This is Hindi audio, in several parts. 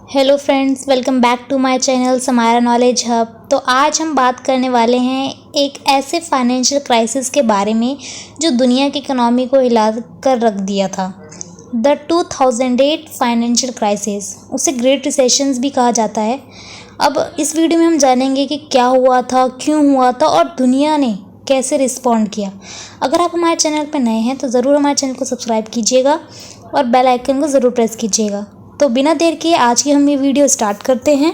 Hello friends, welcome back to my channel Samara knowledge hub. तो आज हम बात करने वाले हैं एक ऐसे फाइनेंशियल क्राइसिस के बारे में जो दुनिया की इकोनॉमी को हिला कर रख दिया था। द 2008 फाइनेंशियल क्राइसिस, उसे ग्रेट रिसेशंस भी कहा जाता है। अब इस वीडियो में हम जानेंगे कि क्या हुआ था, क्यों हुआ था और दुनिया ने कैसे रिस्पॉन्ड किया। अगर आप हमारे चैनल पर नए हैं तो ज़रूर हमारे चैनल को सब्सक्राइब कीजिएगा और बेल आइकन को ज़रूर प्रेस कीजिएगा। तो बिना देर किए आज की हम ये वीडियो स्टार्ट करते हैं।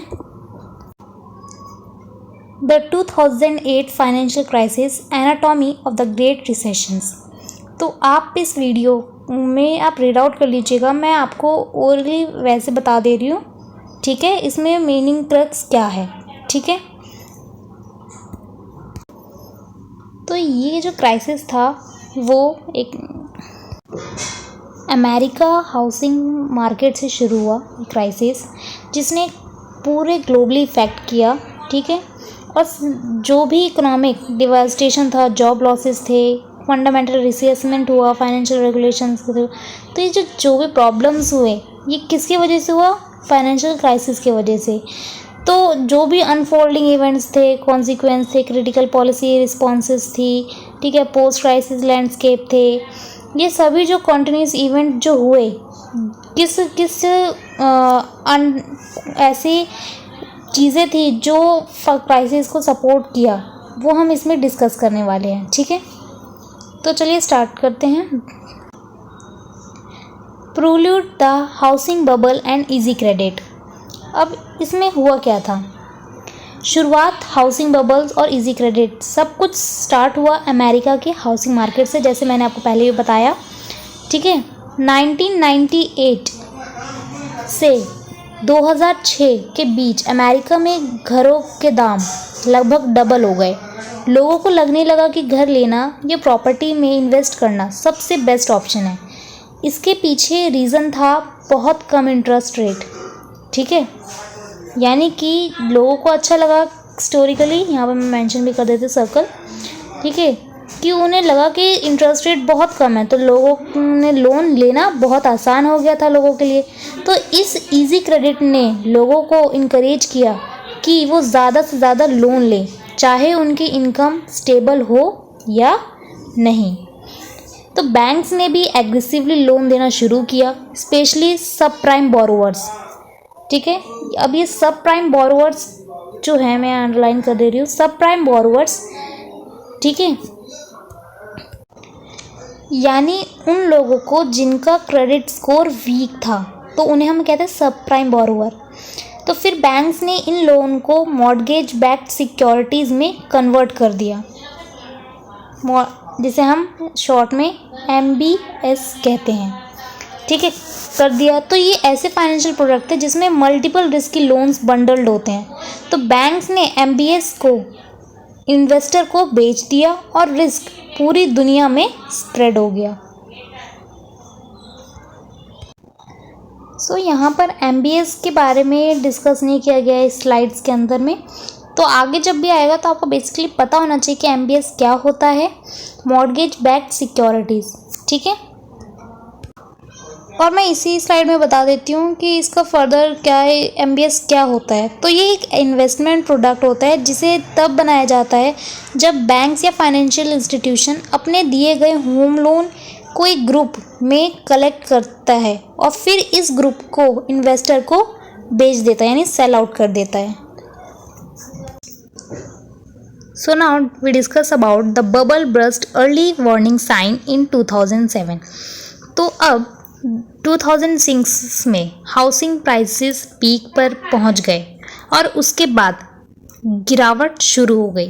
The 2008 financial crisis, anatomy of the great recessions. तो आप इस वीडियो में आप रीड आउट कर लीजिएगा, मैं आपको ओरली वैसे बता दे रही हूँ, ठीक है। इसमें मीनिंग क्रक्स क्या है, ठीक है। तो ये जो क्राइसिस था वो एक अमेरिका हाउसिंग मार्केट से शुरू हुआ क्राइसिस, जिसने पूरे ग्लोबली इफ़ेक्ट किया, ठीक है। और जो भी इकोनॉमिक डिवास्टेशन था, जॉब लॉसेस थे, फंडामेंटल रिसेसमेंट हुआ, फाइनेंशियल रेगुलेशंस थे। तो ये जो भी प्रॉब्लम्स हुए ये किसकी वजह से हुआ? फाइनेंशियल क्राइसिस की वजह से। तो जो भी अनफोल्डिंग इवेंट्स थे, कॉन्सिक्वेंस थे, क्रिटिकल पॉलिसी रिस्पॉन्सेस थी, ठीक है, पोस्ट क्राइसिस लैंडस्केप थे, ये सभी जो कॉन्टिन्यूस इवेंट जो हुए किस किस ऐसी चीज़ें थी जो क्राइसिस को सपोर्ट किया, वो हम इसमें डिस्कस करने वाले हैं, ठीक है। तो चलिए स्टार्ट करते हैं। Prelude the housing bubble and easy credit. अब इसमें हुआ क्या था? शुरुआत हाउसिंग बबल्स और इजी क्रेडिट सब कुछ स्टार्ट हुआ अमेरिका के हाउसिंग मार्केट से, जैसे मैंने आपको पहले भी बताया, ठीक है। 1998 से 2006 के बीच अमेरिका में घरों के दाम लगभग डबल हो गए। लोगों को लगने लगा कि घर लेना या प्रॉपर्टी में इन्वेस्ट करना सबसे बेस्ट ऑप्शन है। इसके पीछे रीज़न था बहुत कम इंटरेस्ट रेट, ठीक है। यानी कि लोगों को अच्छा लगा हिस्टोरिकली, यहाँ पर मैं मेंशन भी कर देती सर्कल, ठीक है, कि उन्हें लगा कि इंटरेस्ट रेट बहुत कम है तो लोगों ने लोन लेना बहुत आसान हो गया था लोगों के लिए। तो इस इजी क्रेडिट ने लोगों को इनकरेज किया कि वो ज़्यादा से ज़्यादा लोन लें, चाहे उनकी इनकम स्टेबल हो या नहीं। तो बैंक्स ने भी एग्रेसिवली लोन देना शुरू किया, स्पेशली सब प्राइम बोरोवर्स, ठीक है। अब ये सब प्राइम बोरोवर्स जो है, मैं अंडरलाइन कर दे रही हूँ, सब प्राइम बोरोवर्स, ठीक है, यानी उन लोगों को जिनका क्रेडिट स्कोर वीक था, तो उन्हें हम कहते हैं सब प्राइम बोरोवर। तो फिर बैंक्स ने इन लोन को मॉर्गेज बैक्ड सिक्योरिटीज़ में कन्वर्ट कर दिया, जिसे हम शॉर्ट में MBS कहते हैं, ठीक है, कर दिया। तो ये ऐसे फाइनेंशियल प्रोडक्ट थे जिसमें मल्टीपल रिस्क की लोन्स बंडल्ड होते हैं। तो बैंक्स ने MBS को इन्वेस्टर को बेच दिया और रिस्क पूरी दुनिया में स्प्रेड हो गया। यहाँ पर MBS के बारे में डिस्कस नहीं किया गया है इस स्लाइड्स के अंदर में। तो आगे जब भी आएगा तो आपको बेसिकली पता होना चाहिए कि MBS क्या होता है, मॉर्गेज बैक्ड सिक्योरिटीज़, ठीक है। और मैं इसी स्लाइड में बता देती हूँ कि इसका फर्दर क्या है, MBS क्या होता है। तो ये एक इन्वेस्टमेंट प्रोडक्ट होता है जिसे तब बनाया जाता है जब बैंक्स या फाइनेंशियल इंस्टीट्यूशन अपने दिए गए होम लोन को एक ग्रुप में कलेक्ट करता है और फिर इस ग्रुप को इन्वेस्टर को बेच देता है, यानी सेल आउट कर देता है। So now we discuss about the bubble burst early warning sign in 2007। तो अब 2006 में हाउसिंग प्राइसेस पीक पर पहुंच गए और उसके बाद गिरावट शुरू हो गई।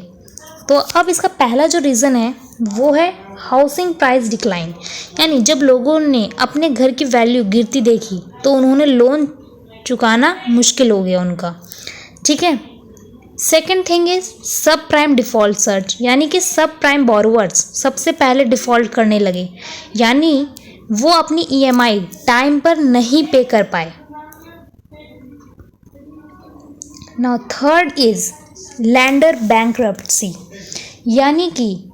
तो अब इसका पहला जो रीज़न है वो है हाउसिंग प्राइस डिक्लाइन, यानी जब लोगों ने अपने घर की वैल्यू गिरती देखी तो उन्होंने लोन चुकाना मुश्किल हो गया उनका, ठीक है। सेकेंड थिंग इज सब प्राइम डिफ़ॉल्ट सर्च, यानी कि सब प्राइम बोरोवर्स सबसे पहले डिफ़ॉल्ट करने लगे, यानी वो अपनी EMI टाइम पर नहीं पे कर पाए। Now third is lander bankruptcy, यानी कि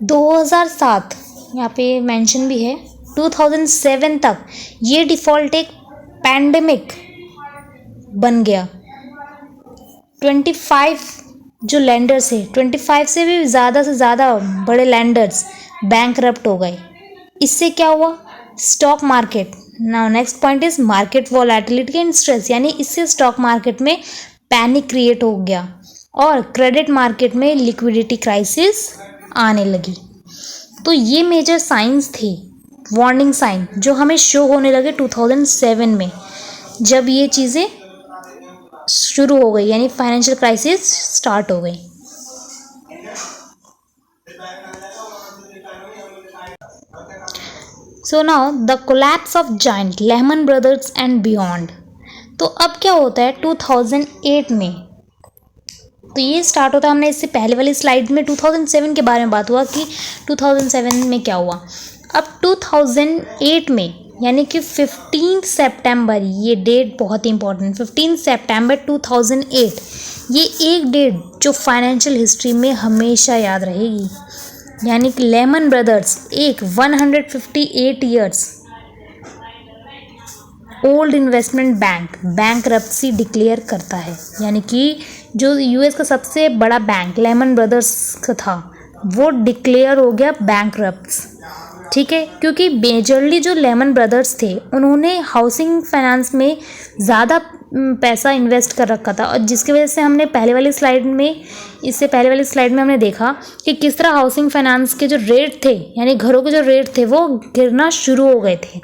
2007, यहाँ पे मेंशन भी है, 2007 तक ये डिफ़ॉल्ट एक पैंडेमिक बन गया। 25 जो लैंडर्स है, 25 से भी ज़्यादा से ज़्यादा बड़े लैंडर्स बैंकरप्ट हो गए। इससे क्या हुआ? Stock market. Now next point is market volatility and stress, यानी इससे स्टॉक मार्केट में पैनिक क्रिएट हो गया और क्रेडिट मार्केट में लिक्विडिटी क्राइसिस आने लगी। तो ये मेजर साइंस थे, वार्निंग साइन, जो हमें शो होने लगे 2007 में, जब ये चीज़ें शुरू हो गई, यानी फाइनेंशियल क्राइसिस स्टार्ट हो गई। So now the collapse of giant Lehmann brothers and beyond. तो अब क्या होता है 2008 में, तो ये स्टार्ट होता है, हमने इससे पहले वाली स्लाइड में 2007 के बारे में बात हुआ कि 2007 में क्या हुआ। अब 2008 में, यानी कि 15 सितंबर, ये डेट बहुत इंपॉर्टेंट, 15 सितंबर 2008, ये एक डेट जो फाइनेंशियल हिस्ट्री में हमेशा याद रहेगी। यानी कि लेहमन ब्रदर्स एक 158 years old investment bankruptcy declare करता है। यानी कि जो यूएस का सबसे बड़ा बैंक लेहमन ब्रदर्स का था, वो डिक्लेयर हो गया बैंकरप्ट्स। ठीक है, क्योंकि मेजरली जो लेहमन ब्रदर्स थे, उन्होंने हाउसिंग फाइनेंस में ज़्यादा पैसा इन्वेस्ट कर रखा था, और जिसकी वजह से हमने इससे पहले वाली स्लाइड में हमने देखा कि किस तरह हाउसिंग फाइनेंस के जो रेट थे, यानी घरों के जो रेट थे, वो गिरना शुरू हो गए थे।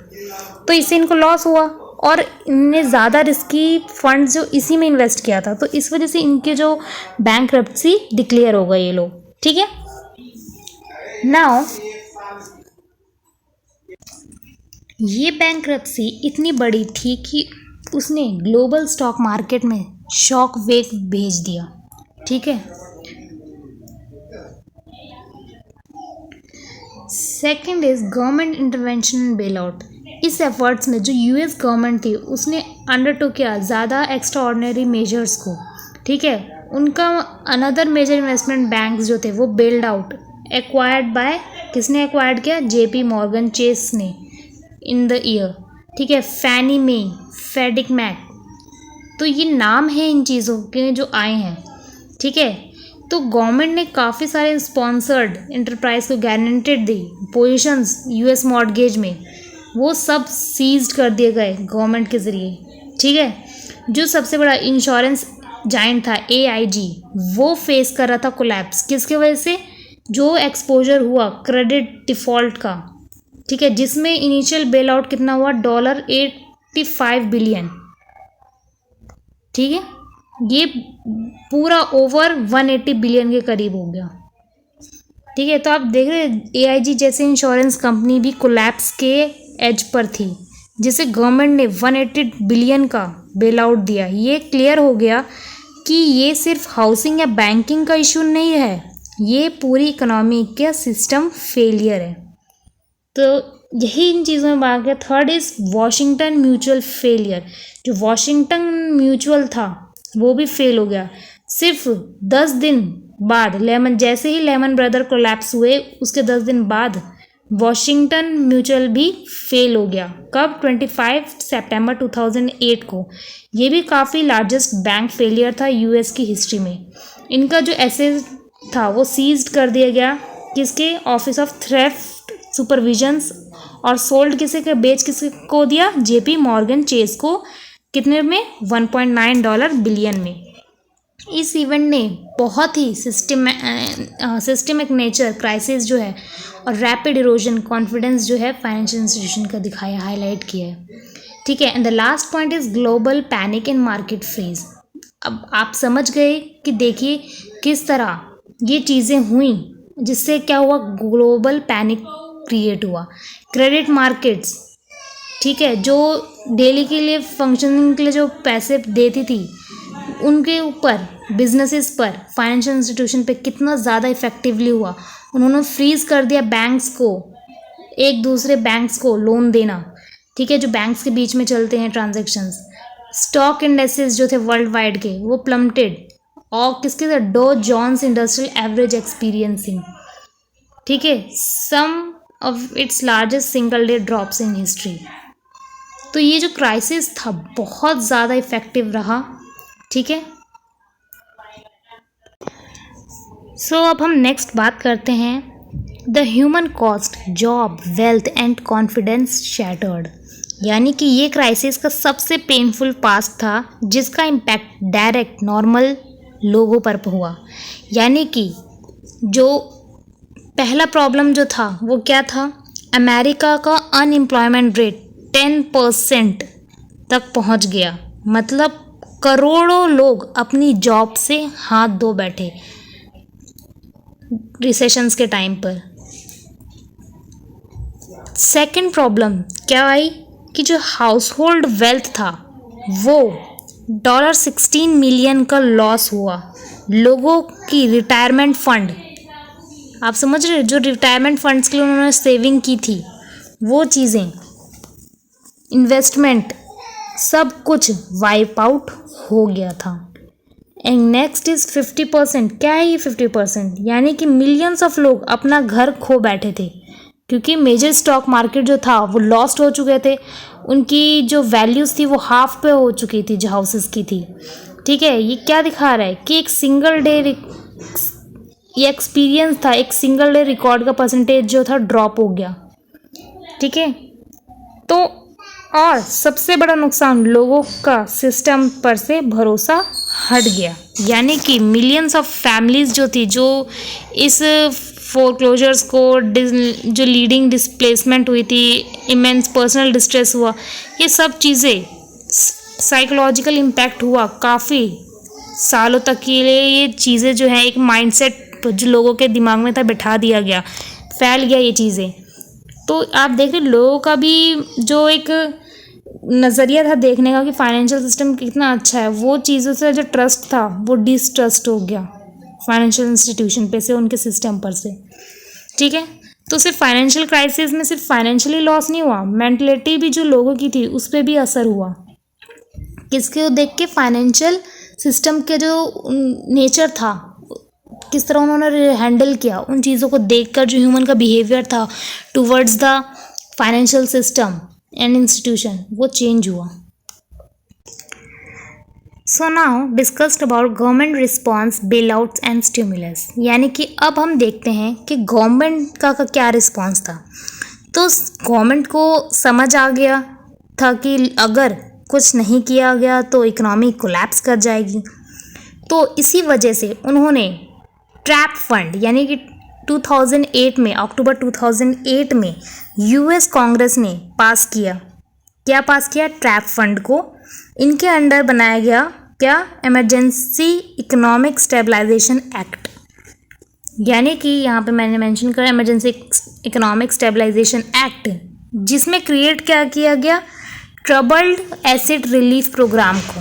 तो इससे इनको लॉस हुआ और इनने ज़्यादा रिस्की फंड्स जो इसी में इन्वेस्ट किया था, तो इस वजह से इनके जो बैंकरप्सी डिक्लेयर हो गए ये लोग। ठीक है, नाउ ये बैंकरप्सी इतनी बड़ी थी कि उसने ग्लोबल स्टॉक मार्केट में शॉक वेव भेज दिया। ठीक है, second is government intervention and bail out. इस एफर्ट्स में जो यूएस गवर्नमेंट थी, उसने अंडरटोक किया ज़्यादा एक्स्ट्रा ऑर्डिनरी मेजर्स को। ठीक है, उनका अनदर मेजर इन्वेस्टमेंट बैंक्स जो थे वो बेल्ड आउट, एक्वायर्ड बाय, किसने एक्वायर्ड किया? जेपी मॉर्गन चेस ने इन द ईयर। ठीक है, फैनी मे, फेडिक मैक, तो ये नाम है इन चीज़ों के जो आए हैं। ठीक है, तो गवर्नमेंट ने काफ़ी सारे स्पॉन्सर्ड इंटरप्राइज को गारंटेड दी पोजीशंस यूएस मॉर्गेज में, वो सब सीज्ड कर दिए गए गवर्नमेंट के ज़रिए। ठीक है, जो सबसे बड़ा इंश्योरेंस जायंट था एआईजी, वो फेस कर रहा था कोलैप्स, किसके वजह से? जो एक्सपोजर हुआ क्रेडिट डिफ़ॉल्ट का। ठीक है, जिसमें इनिशियल बेल आउट कितना हुआ? $85 बिलियन। ठीक है, ये पूरा ओवर 180 बिलियन के करीब हो गया। ठीक है, तो आप देख रहे हैं एआईजी जैसे इंश्योरेंस कंपनी भी कोलैप्स के एज पर थी, जिसे गवर्नमेंट ने 180 बिलियन का बेल आउट दिया। ये क्लियर हो गया कि ये सिर्फ हाउसिंग या बैंकिंग का इशू नहीं है, ये पूरी इकोनॉमी का सिस्टम फेलियर है। तो यही इन चीज़ों में बात है। Third is Washington mutual failure. जो वॉशिंगटन म्यूचुअल था वो भी फेल हो गया। सिर्फ 10 दिन बाद जैसे ही लेहमन ब्रदर कोलैप्स हुए, उसके 10 दिन बाद वॉशिंगटन म्यूचुअल भी फेल हो गया। कब? 25 सितंबर 2008 को। ये भी काफ़ी लार्जेस्ट बैंक फेलियर था यूएस की हिस्ट्री में। इनका जो एसेट था वो सीज्ड कर दिया गया, किसके? ऑफिस ऑफ थ्रेफ्ट सुपरविजन्स, और सोल्ड किसे को दिया? जेपी मॉर्गन चेस को। कितने में? $1.9 बिलियन में। इस इवेंट ने बहुत ही सिस्टमिक नेचर क्राइसिस जो है और रैपिड इरोजन कॉन्फिडेंस जो है फाइनेंशियल इंस्टीट्यूशन का दिखाया, हाईलाइट किया है। ठीक है, and the last point is global panic in market freeze. अब आप समझ गए कि देखिए किस तरह ये चीज़ें हुई, जिससे क्या हुआ? ग्लोबल पैनिक क्रिएट हुआ। क्रेडिट मार्केट्स, ठीक है, जो डेली के लिए फंक्शनिंग के लिए जो पैसे देती थी, उनके ऊपर, बिजनेसेस पर, फाइनेंशियल इंस्टीट्यूशन पे कितना ज़्यादा इफेक्टिवली हुआ। उन्होंने फ्रीज कर दिया बैंक्स को, एक दूसरे बैंक्स को लोन देना। ठीक है, जो बैंक्स के बीच में चलते हैं ट्रांजेक्शन्स। स्टॉक इंडेक्सेस जो थे वर्ल्ड वाइड के, वो प्लम्प्टेड, और किसके साथ? Dow Jones industrial average experiencing. ठीक है, some of its largest single day drops in history. तो ये जो क्राइसिस था बहुत ज़्यादा इफ़ेक्टिव रहा, ठीक है। सो अब हम नेक्स्ट बात करते हैं the human cost, job, wealth and confidence shattered. यानी कि ये क्राइसिस का सबसे पेनफुल पास्ट था जिसका इम्पैक्ट डायरेक्ट नॉर्मल लोगों पर हुआ। यानी कि जो पहला प्रॉब्लम जो था वो क्या था, अमेरिका का अनएम्प्लॉयमेंट रेट 10% तक पहुंच गया। मतलब करोड़ों लोग अपनी जॉब से हाथ धो बैठे रिसेशंस के टाइम पर। सेकंड प्रॉब्लम क्या आई कि जो हाउस होल्ड वेल्थ था वो $16 मिलियन का लॉस हुआ। लोगों की रिटायरमेंट फंड, आप समझ रहे हो, जो रिटायरमेंट फंड्स के लिए उन्होंने सेविंग की थी वो चीज़ें, इन्वेस्टमेंट, सब कुछ वाइप आउट हो गया था। And next is 50%। क्या है ये 50%? यानी कि मिलियंस ऑफ लोग अपना घर खो बैठे थे क्योंकि मेजर स्टॉक मार्केट जो था वो लॉस्ट हो चुके थे। उनकी जो वैल्यूज़ थी वो हाफ पे हो चुकी थी जो हाउसेस की थी, ठीक है। ये क्या दिखा रहा है कि एक सिंगल डे ये एक्सपीरियंस था, एक सिंगल डे रिकॉर्ड का परसेंटेज जो था ड्रॉप हो गया, ठीक है। तो और सबसे बड़ा नुकसान, लोगों का सिस्टम पर से भरोसा हट गया। यानी कि मिलियंस ऑफ फैमिलीज़ जो थी, जो इस फोरक्लोजर्स को, जो लीडिंग डिस्प्लेसमेंट हुई थी, इमेंस पर्सनल डिस्ट्रेस हुआ, ये सब चीज़ें साइकोलॉजिकल इम्पैक्ट हुआ काफ़ी सालों तक के लिए। ये चीज़ें जो है एक माइंडसेट जो लोगों के दिमाग में था बिठा दिया गया, फैल गया ये चीज़ें। तो आप देख रहे लोगों का भी जो एक नज़रिया था देखने का कि फाइनेंशियल सिस्टम कितना अच्छा है, वो चीज़ों से जो ट्रस्ट था वो डिसट्रस्ट हो गया फाइनेंशियल इंस्टीट्यूशन पे से, उनके सिस्टम पर से, ठीक है। तो सिर्फ फाइनेंशियल क्राइसिस में सिर्फ फाइनेंशियली लॉस नहीं हुआ, मेंटलिटी भी जो लोगों की थी उस पर भी असर हुआ। किसको देख के? फाइनेंशियल सिस्टम के जो नेचर था, किस तरह उन्होंने हैंडल किया, उन चीज़ों को देखकर जो ह्यूमन का बिहेवियर था towards the financial system and institution, वो चेंज हुआ। So now discussed about government response, bailouts and stimulus. यानी कि अब हम देखते हैं कि गवर्नमेंट का क्या रिस्पॉन्स था। तो गवर्नमेंट को समझ आ गया था कि अगर कुछ नहीं किया गया तो इकोनॉमी कोलैप्स कर जाएगी। तो इसी वजह से उन्होंने ट्रैप फंड, यानी कि 2008 में, अक्टूबर 2008 में यूएस कांग्रेस ने पास किया। क्या पास किया? ट्रैप फंड को। इनके अंडर बनाया गया क्या? Emergency economic stabilisation act. यानी कि यहाँ पे मैंने मेंशन करा इमरजेंसी इकोनॉमिक स्टेबलाइजेशन एक्ट, जिसमें क्रिएट क्या किया गया? ट्रबल्ड एसेट रिलीफ प्रोग्राम को।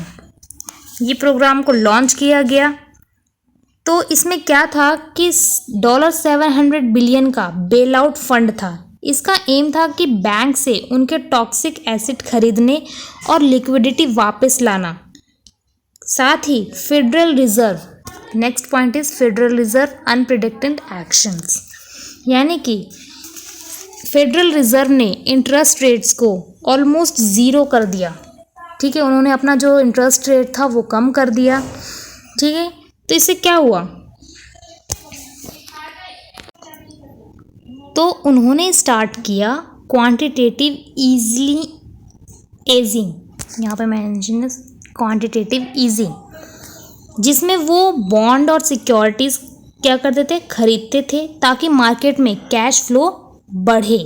ये प्रोग्राम को लॉन्च किया गया। तो इसमें क्या था कि $700 बिलियन का बेल आउट फंड था। इसका एम था कि बैंक से उनके टॉक्सिक एसेट खरीदने और लिक्विडिटी वापस लाना। साथ ही federal reserve, next point is federal reserve unpredicted actions, यानी कि फेडरल रिजर्व ने इंटरेस्ट रेट्स को ऑलमोस्ट ज़ीरो कर दिया, ठीक है। उन्होंने अपना जो इंटरेस्ट रेट था वो कम कर दिया, ठीक है। तो इससे क्या हुआ? तो उन्होंने स्टार्ट किया क्वांटिटेटिव ईजिंग, यहाँ पे मेंशन क्वांटिटेटिव ईजिंग, जिसमें वो बॉन्ड और सिक्योरिटीज़ क्या करते थे? खरीदते थे ताकि मार्केट में कैश फ्लो बढ़े।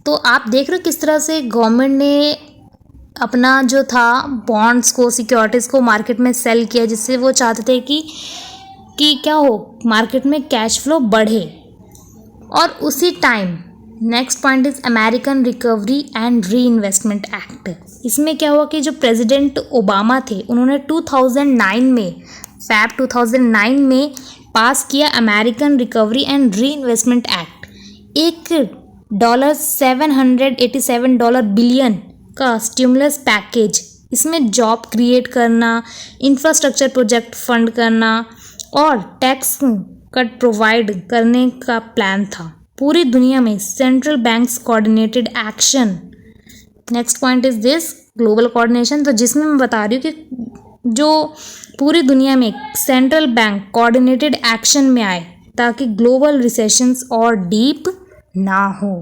तो आप देख रहे हो किस तरह से गवर्नमेंट ने अपना जो था बॉन्ड्स को, सिक्योरिटीज़ को मार्केट में सेल किया, जिससे वो चाहते थे कि क्या हो, मार्केट में कैश फ्लो बढ़े। और उसी time next point is American recovery and re investment act. इसमें क्या हुआ कि जो प्रेसिडेंट ओबामा थे उन्होंने 2009 में, फैब 2009 में पास किया American recovery and re investment act. एक $787 बिलियन का स्टिमुलस पैकेज, इसमें जॉब क्रिएट करना, इंफ्रास्ट्रक्चर प्रोजेक्ट फंड करना और टैक्स कट प्रोवाइड करने का प्लान था। पूरी दुनिया में central banks coordinated action next point is this global coordination, तो जिसमें मैं बता रही हूँ कि जो पूरी दुनिया में सेंट्रल बैंक कोऑर्डिनेटेड एक्शन में आए ताकि ग्लोबल रिसेशंस और डीप ना हो।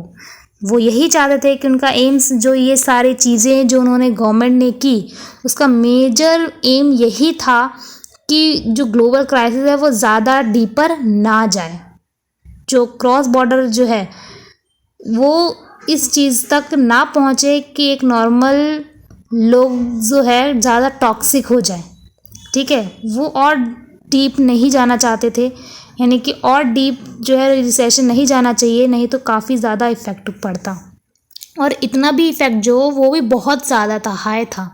वो यही चाहते थे कि उनका एम्स, जो ये सारी चीज़ें जो उन्होंने गवर्नमेंट ने की, उसका मेजर एम यही था कि जो ग्लोबल क्राइसिस है वो ज़्यादा डीपर ना जाए, जो क्रॉस बॉर्डर जो है वो इस चीज़ तक ना पहुँचे कि एक नॉर्मल लोग जो है ज़्यादा टॉक्सिक हो जाए। ठीक है, वो और डीप नहीं जाना चाहते थे, यानी कि और डीप जो है रिसेशन नहीं जाना चाहिए, नहीं तो काफ़ी ज़्यादा इफ़ेक्ट पड़ता, और इतना भी इफ़ेक्ट जो वो भी बहुत ज़्यादा था, हाई था।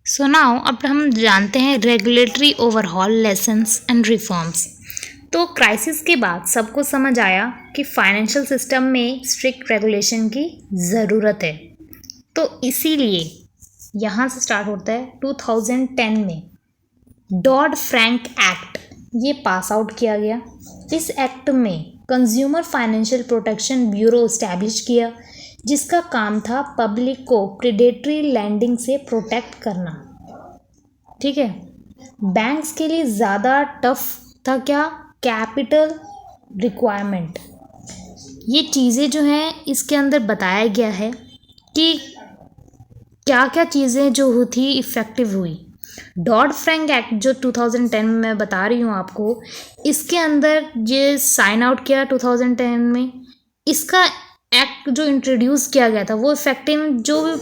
सो नाउ अब हम जानते हैं regulatory overhaul lessons and reforms. तो क्राइसिस के बाद सबको समझ आया कि फाइनेंशियल सिस्टम में स्ट्रिक्ट रेगुलेशन की ज़रूरत है। तो इसीलिए यहाँ से स्टार्ट होता है 2010 में डॉड फ्रैंक एक्ट ये पास आउट किया गया। इस एक्ट में consumer financial protection bureau establish किया, जिसका काम था पब्लिक को प्रेडेटरी लैंडिंग से प्रोटेक्ट करना। ठीक है, बैंक्स के लिए ज़्यादा टफ था क्या, कैपिटल रिक्वायरमेंट। ये चीज़ें जो हैं इसके अंदर बताया गया है कि क्या क्या चीज़ें जो थी इफ़ेक्टिव हुई। डॉड फ्रैंक एक्ट जो 2010 में मैं बता रही हूँ आपको, इसके अंदर ये साइन आउट किया 2010 में। इसका एक्ट जो इंट्रोड्यूस किया गया था वो इफ़ेक्टिव, जो भी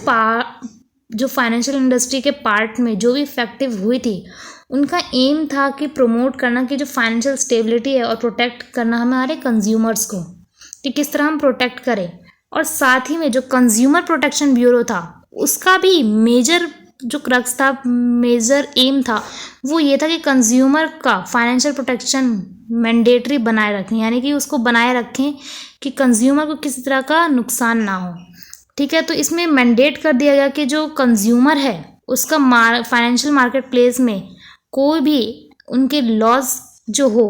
जो फाइनेंशियल इंडस्ट्री के पार्ट में जो भी इफ़ेक्टिव हुई थी, उनका एम था कि प्रमोट करना कि जो फाइनेंशियल स्टेबिलिटी है और प्रोटेक्ट करना हमारे कंज्यूमर्स को, कि किस तरह हम प्रोटेक्ट करें। और साथ ही में जो कंज्यूमर प्रोटेक्शन ब्यूरो था उसका भी मेजर जो क्रक्स था, मेजर एम था, वो ये था कि कंज्यूमर का फाइनेंशियल प्रोटेक्शन मैंडेटरी बनाए रखें, यानी कि उसको बनाए रखें कि कंज्यूमर को किसी तरह का नुकसान ना हो। ठीक है, तो इसमें मैंडेट कर दिया गया कि जो कंज्यूमर है उसका फाइनेंशियल मार्केट प्लेस में कोई भी उनके लॉस जो हो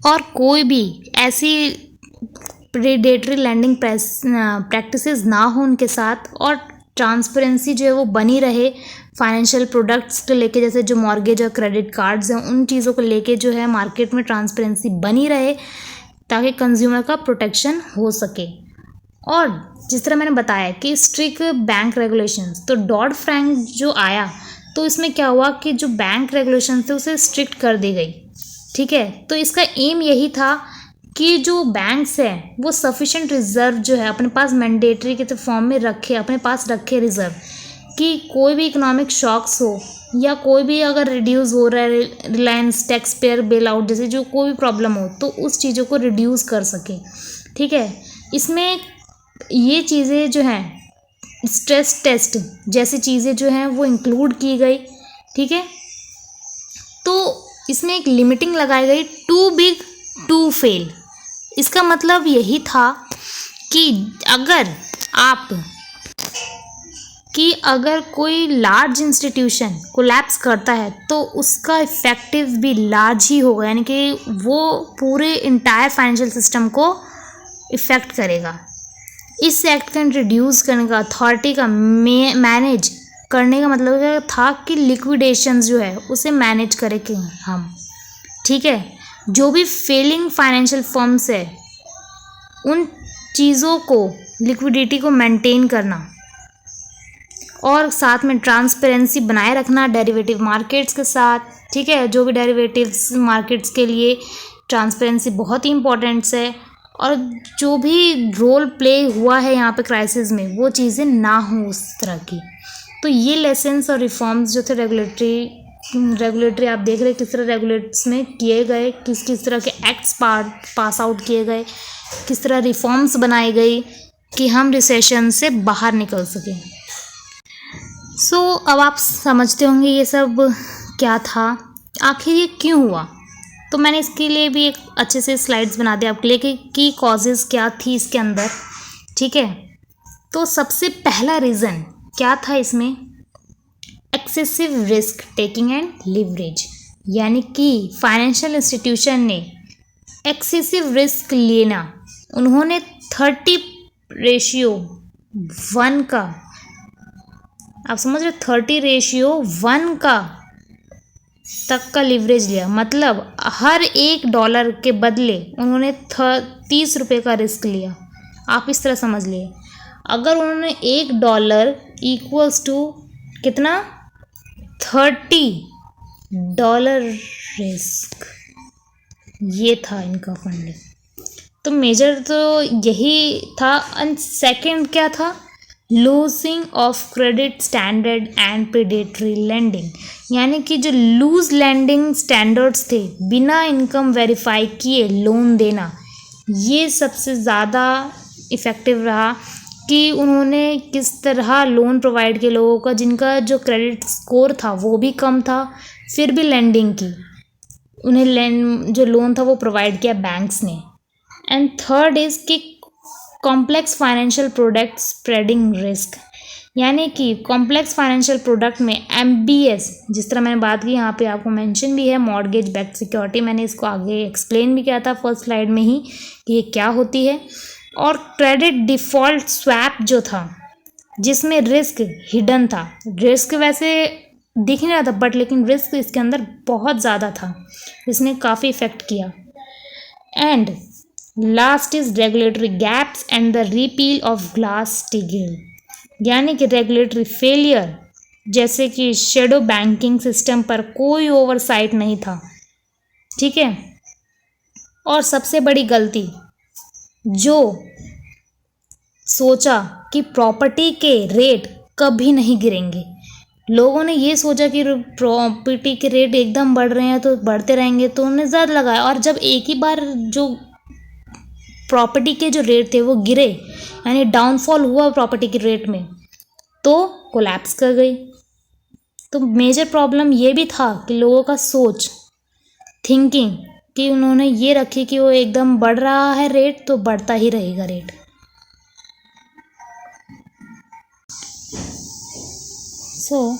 और कोई भी ऐसी प्रेडेटरी लैंडिंग प्रैक्टिसेस ना हो उनके साथ, और ट्रांसपेरेंसी जो है वो बनी रहे फाइनेंशियल प्रोडक्ट्स को लेके, जैसे जो मॉर्गेज और क्रेडिट कार्ड्स हैं उन चीज़ों को लेके जो है मार्केट में ट्रांसपेरेंसी बनी रहे ताकि कंज्यूमर का प्रोटेक्शन हो सके। और जिस तरह मैंने बताया कि स्ट्रिक्ट बैंक रेगुलेशंस, तो डॉड फ्रैंक जो आया तो इसमें क्या हुआ कि जो बैंक रेगुलेशंस थे उसे स्ट्रिक्ट कर दी गई। ठीक है, तो इसका एम यही था कि जो बैंक्स हैं वो सफिशेंट रिजर्व जो है अपने पास मैंडेटरी के फॉर्म में रखे, अपने पास रखे रिजर्व, कि कोई भी इकोनॉमिक शॉक्स हो या कोई भी अगर रिड्यूस हो रहा है, Reliance tax payer bail out जैसे जो कोई भी प्रॉब्लम हो तो उस चीज़ों को रिड्यूस कर सके। ठीक है, इसमें ये चीज़ें जो हैं स्ट्रेस टेस्ट जैसी चीज़ें जो हैं वो इंक्लूड की गई। ठीक है, तो इसमें एक लिमिटिंग लगाई गई, टू बिग टू फेल। इसका मतलब यही था कि अगर कोई लार्ज इंस्टीट्यूशन कोलैप्स करता है तो उसका इफेक्टिव भी लार्ज ही होगा, यानी कि वो पूरे इंटायर फाइनेंशियल सिस्टम को इफ़ेक्ट करेगा। इस एक्ट का इंट्रोड्यूस करने का, अथॉरिटी का मैनेज करने का मतलब क्या था कि लिक्विडेशन जो है उसे मैनेज करें कि हम। ठीक है, जो भी फेलिंग फाइनेंशियल फर्म्स है उन चीज़ों को, लिक्विडिटी को मेंटेन करना और साथ में ट्रांसपेरेंसी बनाए रखना डेरिवेटिव मार्केट्स के साथ। ठीक है, जो भी डेरिवेटिव्स मार्केट्स के लिए ट्रांसपेरेंसी बहुत ही इंपॉर्टेंट्स है, और जो भी रोल प्ले हुआ है यहाँ पे क्राइसिस में वो चीज़ें ना हो उस तरह की। तो ये लेसन्स और रिफॉर्म्स जो थे रेगुलेटरी आप देख रहे हैं किस तरह रेगुलेट्स में किए गए, किस किस तरह के एक्ट्स पास आउट किए गए, किस तरह रिफॉर्म्स बनाई गई कि हम रिसेशन से बाहर निकल सकें। सो अब आप समझते होंगे ये सब क्या था, आखिर ये क्यों हुआ। तो मैंने इसके लिए भी एक अच्छे से स्लाइड्स बना दिया आपके लिए कि की कॉजेज़ क्या थी इसके अंदर। ठीक है, तो सबसे पहला रीज़न क्या था इसमें, excessive risk taking and leverage, यानी कि फाइनेंशियल इंस्टीट्यूशन ने एक्सेसिव रिस्क लेना, उन्होंने 30:1 का, आप समझ रहे, 30:1 का तक का लीवरेज लिया। मतलब हर $1 के बदले उन्होंने 30 रुपये का रिस्क लिया। आप इस तरह समझ लिए, अगर उन्होंने $1 इक्वल्स टू कितना, $30 रिस्क, ये था इनका फंडिंग। तो मेजर तो यही था। एंड सेकंड क्या था, losing of credit standard and predatory lending, यानी कि जो लूज लेंडिंग स्टैंडर्ड्स थे, बिना इनकम वेरीफाई किए लोन देना, ये सबसे ज़्यादा इफ़ेक्टिव रहा कि उन्होंने किस तरह लोन प्रोवाइड किए लोगों का जिनका जो क्रेडिट स्कोर था वो भी कम था, फिर भी लेंडिंग की, उन्हें जो लोन था वो प्रोवाइड किया बैंक्स ने। एंड थर्ड इज़ कि complex financial product spreading risk, यानी कि कॉम्प्लेक्स फाइनेंशियल प्रोडक्ट में MBS, जिस तरह मैंने बात की यहाँ पे आपको मेंशन भी है, मॉर्गेज बैक्ड सिक्योरिटी, मैंने इसको आगे एक्सप्लेन भी किया था फर्स्ट स्लाइड में ही कि ये क्या होती है। और क्रेडिट डिफ़ॉल्ट स्वैप जो था, जिसमें रिस्क हिडन था, रिस्क वैसे दिख नहीं रहा था बट लेकिन रिस्क इसके अंदर बहुत ज़्यादा था, इसने काफ़ी इफ़ेक्ट किया। And last is regulatory gaps and the repeal of Glass Steagall, यानी कि रेगुलेटरी फेलियर, जैसे कि शेडो बैंकिंग सिस्टम पर कोई ओवरसाइट नहीं था, ठीक है। और सबसे बड़ी गलती, जो सोचा कि प्रॉपर्टी के रेट कभी नहीं गिरेंगे, लोगों ने ये सोचा कि प्रॉपर्टी के रेट एकदम बढ़ रहे हैं तो बढ़ते रहेंगे, तो उन्होंने ज़्यादा लगाया। और जब एक ही बार जो प्रॉपर्टी के जो रेट थे वो गिरे, यानी डाउनफॉल हुआ प्रॉपर्टी के रेट में, तो कोलैप्स कर गई। तो मेजर प्रॉब्लम ये भी था कि लोगों का सोच, थिंकिंग, कि उन्होंने ये रखी कि वो एकदम बढ़ रहा है रेट तो बढ़ता ही रहेगा rate. So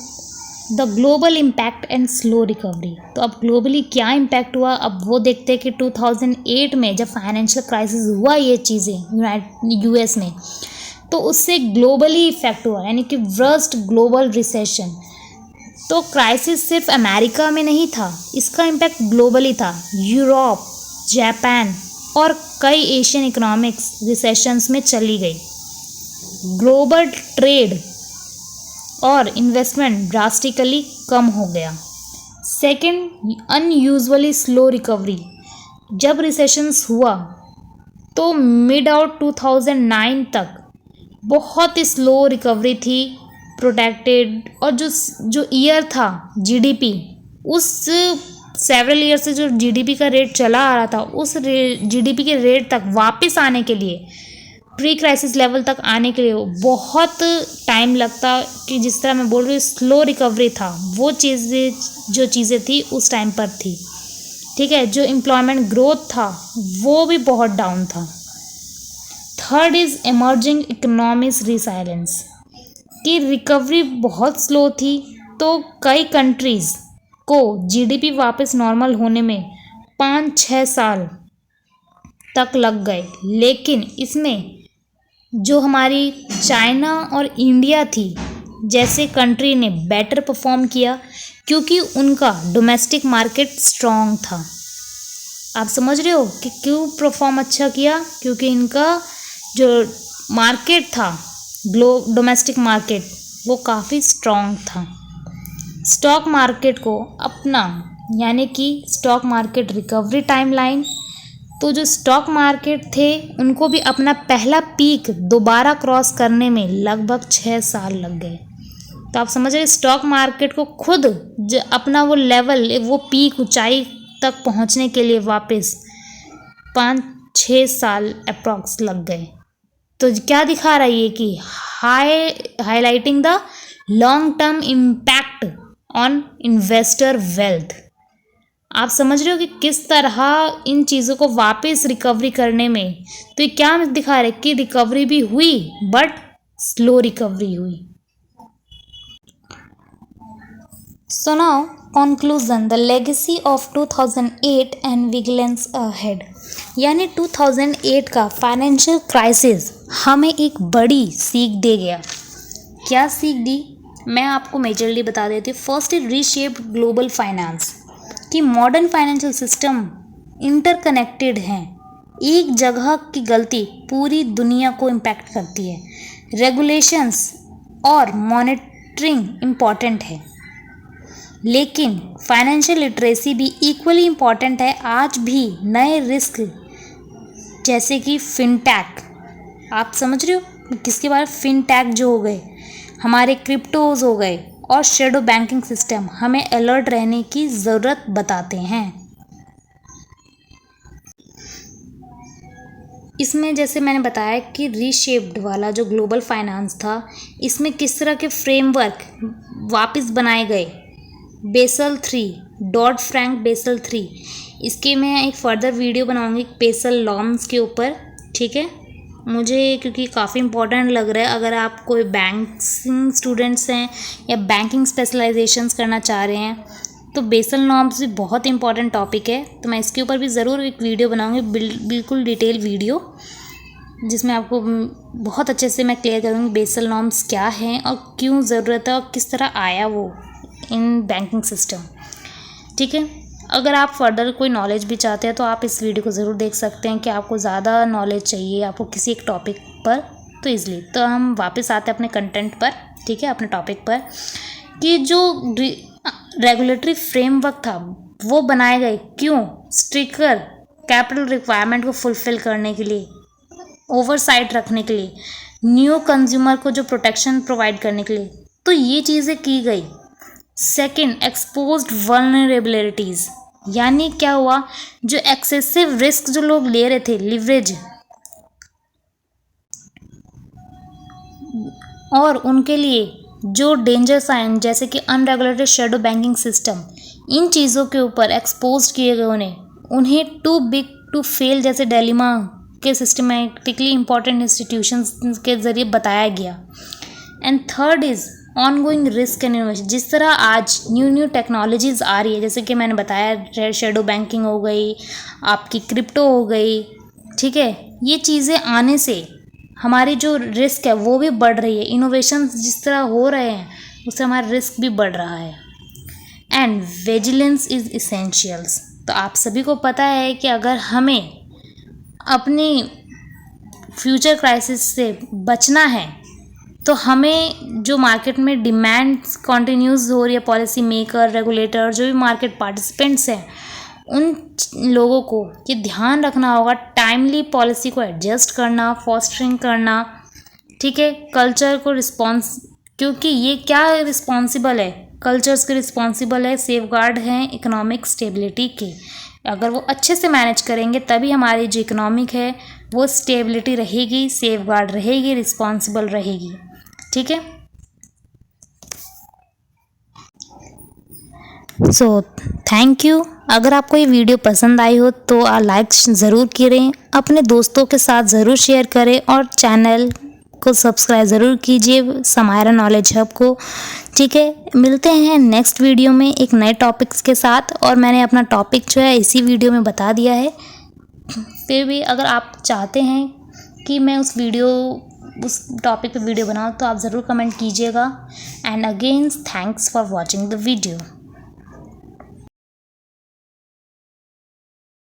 the global impact and slow recovery, तो अब ग्लोबली क्या इम्पैक्ट हुआ, अब वो देखते हैं कि 2008 में जब फाइनेंशियल क्राइसिस हुआ ये चीज़ें US में, तो उससे ग्लोबली इफेक्ट हुआ, यानी कि वर्स्ट ग्लोबल रिसेशन। तो क्राइसिस सिर्फ अमेरिका में नहीं था, इसका इम्पैक्ट ग्लोबली था। यूरोप, जापान और कई एशियन इकोनॉमिक्स रिसेशंस में चली गई। ग्लोबल ट्रेड और इन्वेस्टमेंट ड्रास्टिकली कम हो गया। सेकंड, अनयूजुअली स्लो रिकवरी, जब रिसेशंस हुआ तो मिड आउट 2009 तक बहुत ही स्लो रिकवरी थी, प्रोटेक्टेड। और जो ईयर था GDP, उस सेवरल ईयर से जो GDP का रेट चला आ रहा था, उस GDP के रेट तक वापस आने के लिए, प्री क्राइसिस लेवल तक आने के लिए बहुत टाइम लगता, कि जिस तरह मैं बोल रही हूँ स्लो रिकवरी था, वो चीज़ें थी उस टाइम पर थी, ठीक है। जो एम्प्लॉयमेंट ग्रोथ था वो भी बहुत डाउन था। Third is emerging economics resilience, कि रिकवरी बहुत स्लो थी, तो कई कंट्रीज़ को GDP वापस नॉर्मल होने में 5-6 साल तक लग गए। लेकिन इसमें जो हमारी चाइना और इंडिया थी जैसे कंट्री ने बेटर परफॉर्म किया, क्योंकि उनका डोमेस्टिक मार्केट स्ट्रॉन्ग था। आप समझ रहे हो कि क्यों परफॉर्म अच्छा किया, क्योंकि इनका जो मार्केट था, डोमेस्टिक मार्केट, वो काफ़ी स्ट्रॉन्ग था। स्टॉक मार्केट को अपना, यानी कि स्टॉक मार्केट रिकवरी टाइमलाइन, तो जो स्टॉक मार्केट थे उनको भी अपना पहला पीक दोबारा क्रॉस करने में लगभग 6 साल लग गए। तो आप समझ रहे, स्टॉक मार्केट को खुद अपना वो लेवल, वो पीक ऊंचाई तक पहुंचने के लिए वापस 5-6 साल अप्रॉक्स लग गए। तो क्या दिखा रहा है ये कि highlighting the long term impact on investor wealth. आप समझ रहे हो कि किस तरह इन चीज़ों को वापस रिकवरी करने में, तो ये क्या दिखा रहे कि रिकवरी भी हुई बट स्लो रिकवरी हुई। So now conclusion, the legacy of 2008 and vigilance ahead. यानी 2008 का फाइनेंशियल क्राइसिस हमें एक बड़ी सीख दे गया। क्या सीख दी, मैं आपको मेजरली बता देती हूँ। First is reshaped global finance, कि मॉडर्न फाइनेंशियल सिस्टम इंटरकनेक्टेड हैं, एक जगह की गलती पूरी दुनिया को इम्पैक्ट करती है। रेगुलेशंस और मॉनिटरिंग इम्पॉर्टेंट है, लेकिन फाइनेंशियल लिटरेसी भी इक्वली इम्पॉर्टेंट है। आज भी नए रिस्क जैसे कि फिनटेक, आप समझ रहे हो किसके बारे में, फिनटेक जो हो गए, हमारे क्रिप्टोज हो गए और शेडो बैंकिंग सिस्टम हमें अलर्ट रहने की ज़रूरत बताते हैं। इसमें जैसे मैंने बताया कि रीशेप्ड वाला जो ग्लोबल फाइनेंस था, इसमें किस तरह के फ्रेमवर्क वापस बनाए गए, बेसल 3, डॉड फ्रैंक बेसल 3, इसके मैं एक फर्दर वीडियो बनाऊंगी बेसल नॉर्म्स के ऊपर, ठीक है। मुझे क्योंकि काफ़ी इंपॉर्टेंट लग रहा है, अगर आप कोई बैंकिंग स्टूडेंट्स हैं या बैंकिंग स्पेशलाइजेशंस करना चाह रहे हैं तो बेसल नॉर्म्स भी बहुत इंपॉर्टेंट टॉपिक है। तो मैं इसके ऊपर भी ज़रूर एक वीडियो बनाऊंगी, बिल्कुल डिटेल वीडियो, जिसमें आपको बहुत अच्छे से मैं क्लियर करूँगी बेसल नॉर्म्स क्या हैं और क्यों ज़रूरत है और किस तरह आया वो इन बैंकिंग सिस्टम, ठीक है। अगर आप फर्दर कोई नॉलेज भी चाहते हैं तो आप इस वीडियो को ज़रूर देख सकते हैं कि आपको ज़्यादा नॉलेज चाहिए आपको किसी एक टॉपिक पर, तो इसलिए तो हम वापस आते हैं अपने कंटेंट पर, ठीक है, अपने टॉपिक पर, कि जो रेगुलेटरी फ्रेमवर्क था वो बनाए गए क्यों, स्ट्रिक्टर कैपिटल रिक्वायरमेंट को फुलफ़िल करने के लिए, ओवरसाइट रखने के लिए, न्यू कंज्यूमर को जो प्रोटेक्शन प्रोवाइड करने के लिए, तो ये चीज़ें की गई। सेकंड, एक्सपोज्ड वल्नरेबिलिटीज़, यानी क्या हुआ, जो एक्सेसिव रिस्क जो लोग ले रहे थे, लिवरेज, और उनके लिए जो डेंजर साइन जैसे कि अनरेगुलेटेड शेडो बैंकिंग सिस्टम, इन चीज़ों के ऊपर एक्सपोज किए गए उन्हें टू बिग टू फेल जैसे डिलेमा के सिस्टमेटिकली इंपॉर्टेंट इंस्टीट्यूशंस के ज़रिए बताया गया। And third is ongoing risk and innovation, जिस तरह आज न्यू टेक्नोलॉजीज़ आ रही है, जैसे कि मैंने बताया शेडो बैंकिंग हो गई, आपकी क्रिप्टो हो गई, ठीक है, ये चीज़ें आने से हमारी जो रिस्क है वो भी बढ़ रही है। इनोवेशन जिस तरह हो रहे हैं उससे हमारा रिस्क भी बढ़ रहा है। एंड विजिलेंस इज़ इसेंशियल्स, तो आप सभी को पता है कि अगर हमें अपनी फ्यूचर क्राइसिस से बचना है तो हमें जो मार्केट में डिमांड्स कॉन्टिन्यूज़ हो रही है, पॉलिसी मेकर, रेगुलेटर, जो भी मार्केट पार्टिसिपेंट्स हैं, उन लोगों को ये ध्यान रखना होगा टाइमली पॉलिसी को एडजस्ट करना, फॉस्टरिंग करना, ठीक है, कल्चर को रिस्पॉन्स, क्योंकि ये क्या रिस्पॉन्सिबल है, कल्चर्स के रिस्पॉन्सिबल है, सेफगार्ड हैं इकोनॉमिक स्टेबिलिटी के। अगर वो अच्छे से मैनेज करेंगे तभी हमारी जो इकोनॉमिक है वो स्टेबिलिटी रहेगी, सेफगार्ड रहेगी, रिस्पॉन्सिबल रहेगी, ठीक है। So thank you. अगर आपको ये वीडियो पसंद आई हो तो लाइक ज़रूर करें, अपने दोस्तों के साथ ज़रूर शेयर करें और चैनल को सब्सक्राइब ज़रूर कीजिए समायरा नॉलेज हब को, ठीक है। मिलते हैं नेक्स्ट वीडियो में एक नए टॉपिक्स के साथ, और मैंने अपना टॉपिक जो है इसी वीडियो में बता दिया है। फिर भी अगर आप चाहते हैं कि मैं उस टॉपिक पे वीडियो बनाऊँ तो आप ज़रूर कमेंट कीजिएगा। And again thanks for watching the video.